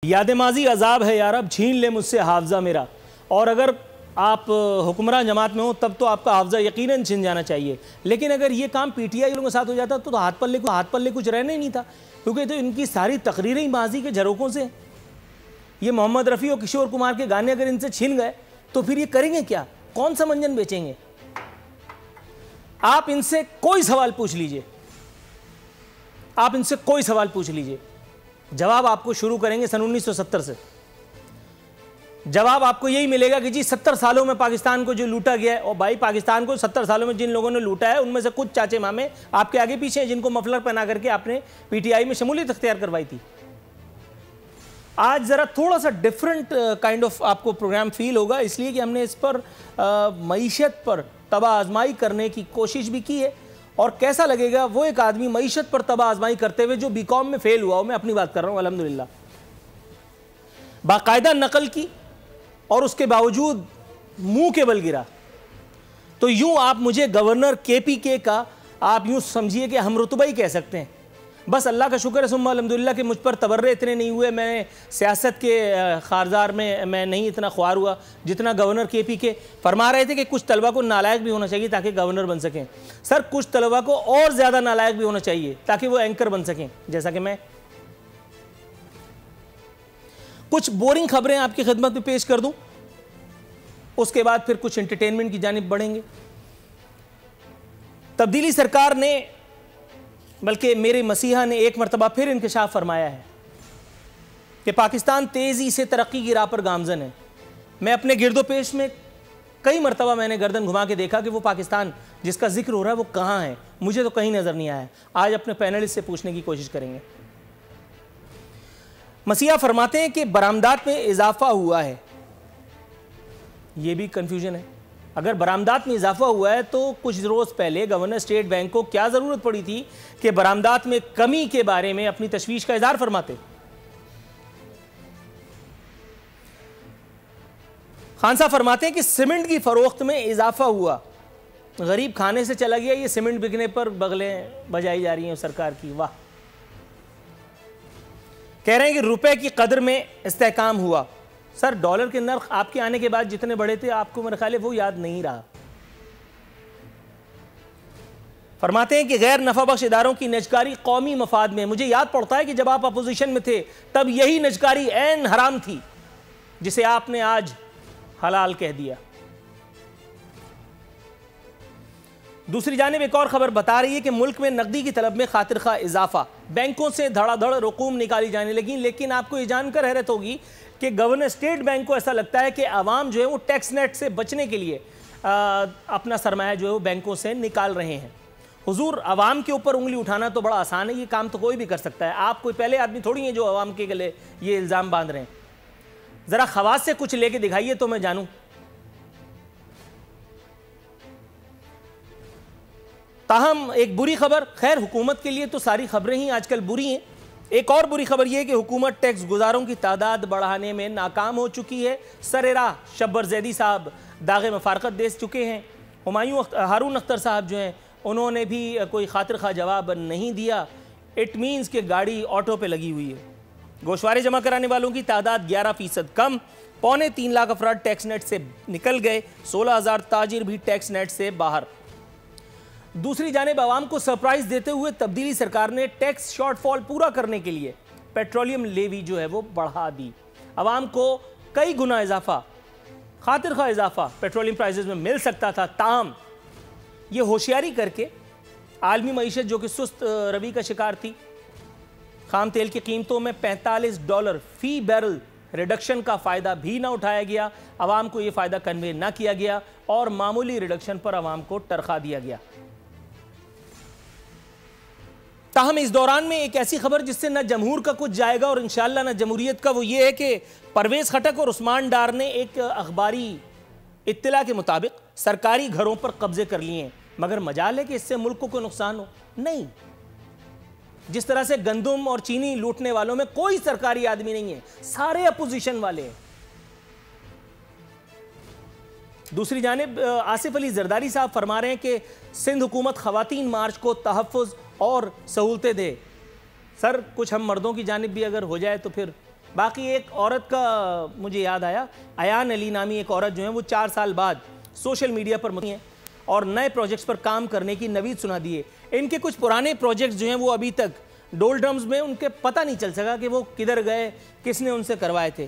याद माजी अजाब है यार, अब छीन ले मुझसे हाफजा मेरा। और अगर आप हुक्मरान जमात में हो तब तो आपका हाफजा यकीनन छिन जाना चाहिए। लेकिन अगर ये काम पीटीआई लोगों के साथ हो जाता तो हाथ पल्ले कुछ रहना ही नहीं था, क्योंकि तो इनकी सारी तकरीरें ही माजी के झरोकों से। ये मोहम्मद रफ़ी और किशोर कुमार के गाने अगर इनसे छिन गए तो फिर ये करेंगे क्या? कौन सा मंजन बेचेंगे? आप इनसे कोई सवाल पूछ लीजिए, आप इनसे कोई सवाल पूछ लीजिए, जवाब आपको शुरू करेंगे सन 1970 से। जवाब आपको यही मिलेगा कि जी 70 सालों में पाकिस्तान को जो लूटा गया है, और भाई पाकिस्तान को 70 सालों में जिन लोगों ने लूटा है उनमें से कुछ चाचे मामे आपके आगे पीछे हैं, जिनको मफलर पहना करके आपने पीटीआई में शमूलियत अख्तियार करवाई थी। आज ज़रा थोड़ा सा डिफरेंट काइंड ऑफ आपको प्रोग्राम फील होगा, इसलिए कि हमने इस पर मईशत पर तबाह आजमाई करने की कोशिश भी की है। और कैसा लगेगा वो एक आदमी मईशत पर तबाह आजमाई करते हुए जो बीकॉम में फेल हुआ हो, मैं अपनी बात कर रहा हूँ अल्हम्दुलिल्लाह, बाकायदा नकल की और उसके बावजूद मुंह के बल गिरा। तो यूं आप मुझे गवर्नर केपीके का आप यूं समझिए कि हम रुतबा ही कह सकते हैं। बस अल्लाह का शुक्र है सुम्मा अल्हम्दुलिल्लाह कि मुझ पर तबर्रे इतने नहीं हुए, मैं सियासत के खारजार में मैं नहीं इतना ख्वार हुआ जितना गवर्नर केपीके फरमा रहे थे कि कुछ तलबा को नालायक भी होना चाहिए ताकि गवर्नर बन सकें। सर, कुछ तलबा को और ज़्यादा नालायक भी होना चाहिए ताकि वो एंकर बन सकें, जैसा कि मैं। कुछ बोरिंग खबरें आपकी खिदमत में पेश कर दूं, उसके बाद फिर कुछ एंटरटेनमेंट की जानिब बढ़ेंगे। तब्दीली सरकार ने, बल्कि मेरे मसीहा ने एक मरतबा फिर इंकशाफ फरमाया है कि पाकिस्तान तेज़ी से तरक्की की राह पर गामजन है। मैं अपने गिरदोपेश में कई मरतबा मैंने गर्दन घुमा के देखा कि वो पाकिस्तान जिसका जिक्र हो रहा है वो कहाँ है, मुझे तो कहीं नज़र नहीं आया। आज अपने पैनलिस्ट से पूछने की कोशिश करेंगे। मसीहा फरमाते हैं कि बरामदात में इजाफा हुआ है, ये भी कंफ्यूजन है। अगर बरामदात में इजाफा हुआ है तो कुछ रोज़ पहले गवर्नर स्टेट बैंक को क्या ज़रूरत पड़ी थी कि बरामदात में कमी के बारे में अपनी तशवीश का इज़हार फरमाते। खान साहब फरमाते हैं कि सीमेंट की फरोख्त में इजाफा हुआ, गरीब खाने से चला गया, ये सीमेंट बिकने पर बगलें बजाई जा रही हैं सरकार की। वाह। कह रहे हैं कि रुपए की कदर में इस्तेहकाम हुआ। सर, डॉलर के नर्ख आपके आने के बाद जितने बढ़े थे आपको मेरे ख्याल है वो याद नहीं रहा। फरमाते हैं कि गैर नफाबख्श इदारों की नजकारी कौमी मफाद में। मुझे याद पड़ता है कि जब आप अपोजिशन में थे तब यही नजकारी ऐन हराम थी जिसे आपने आज हलाल कह दिया। दूसरी जानिब एक और खबर बता रही है कि मुल्क में नकदी की तलब में खातिर खा इजाफा, बैंकों से धड़ाधड़ रकूम निकाली जाने लगी। लेकिन आपको ये जानकर हैरत होगी कि गवर्नर स्टेट बैंक को ऐसा लगता है कि आवाम जो है वो टैक्स नेट से बचने के लिए अपना सरमाया जो है वो बैंकों से निकाल रहे हैं। हुजूर, आवाम के ऊपर उंगली उठाना तो बड़ा आसान है, ये काम तो कोई भी कर सकता है। आप कोई पहले आदमी थोड़ी हैं जो आवाम के गले ये इल्ज़ाम बांध रहे हैं। ज़रा खवास से कुछ लेके दिखाइए तो मैं जानूँ। ताहम एक बुरी खबर, खैर हुकूमत के लिए तो सारी खबरें ही आजकल बुरी हैं। एक और बुरी खबर यह है कि हुकूमत टैक्स गुजारों की तादाद बढ़ाने में नाकाम हो चुकी है। सरेराह शब्बर जैदी साहब दागे मफारकत दे चुके हैं। हारून अख्तर साहब जो हैं उन्होंने भी कोई खातिर खा जवाब नहीं दिया। इट मीन्स कि गाड़ी ऑटो पे लगी हुई है। गोशवारे जमा कराने वालों की तादाद 11% कम, 3.25 लाख अफराद टैक्स नेट से निकल गए, 16,000 ताजिर भी टैक्स नेट से बाहर। दूसरी जानिब आवाम को सरप्राइज देते हुए तब्दीली सरकार ने टैक्स शॉर्टफॉल पूरा करने के लिए पेट्रोलियम लेवी जो है वो बढ़ा दी। आवाम को कई गुना इजाफा, खातिर खा इजाफा पेट्रोलियम प्राइसेस में मिल सकता था। ताहम ये होशियारी करके आलमी मईशत जो कि सुस्त रवि का शिकार थी, खाम तेल की कीमतों में $45 फी बैरल रिडक्शन का फ़ायदा भी ना उठाया गया। आवाम को ये फ़ायदा कन्वे ना किया गया और मामूली रिडक्शन पर आवाम को टरखा दिया गया। ताहम इस दौरान में एक ऐसी खबर जिससे न जमहूर का कुछ जाएगा और इंशाअल्लाह न जमहूरियत का, वो ये है कि परवेज़ खटक और उस्मान डार ने एक अखबारी इत्तला के मुताबिक सरकारी घरों पर कब्जे कर लिए हैं। मगर मजाल है कि इससे मुल्क को कोई नुकसान हो? नहीं। जिस तरह से गंदम और चीनी लूटने वालों में कोई सरकारी आदमी नहीं है, सारे अपोजिशन वाले हैं। दूसरी जानिब आसिफ अली जरदारी साहब फरमा रहे हैं कि सिंध हुकूमत खवातीन मार्च को तहफ़्फ़ुज़ और सहूलतें दे। सर, कुछ हम मर्दों की जानिब भी अगर हो जाए तो फिर बाकी एक औरत का मुझे याद आया, अयान अली नामी एक औरत जो है वो 4 साल बाद सोशल मीडिया पर मुखी हैं और नए प्रोजेक्ट्स पर काम करने की नवीद सुना दी है। इनके कुछ पुराने प्रोजेक्ट्स जो हैं वो अभी तक डोल ड्रम्स में उनके पता नहीं चल सका कि वो किधर गए, किसने उनसे करवाए थे।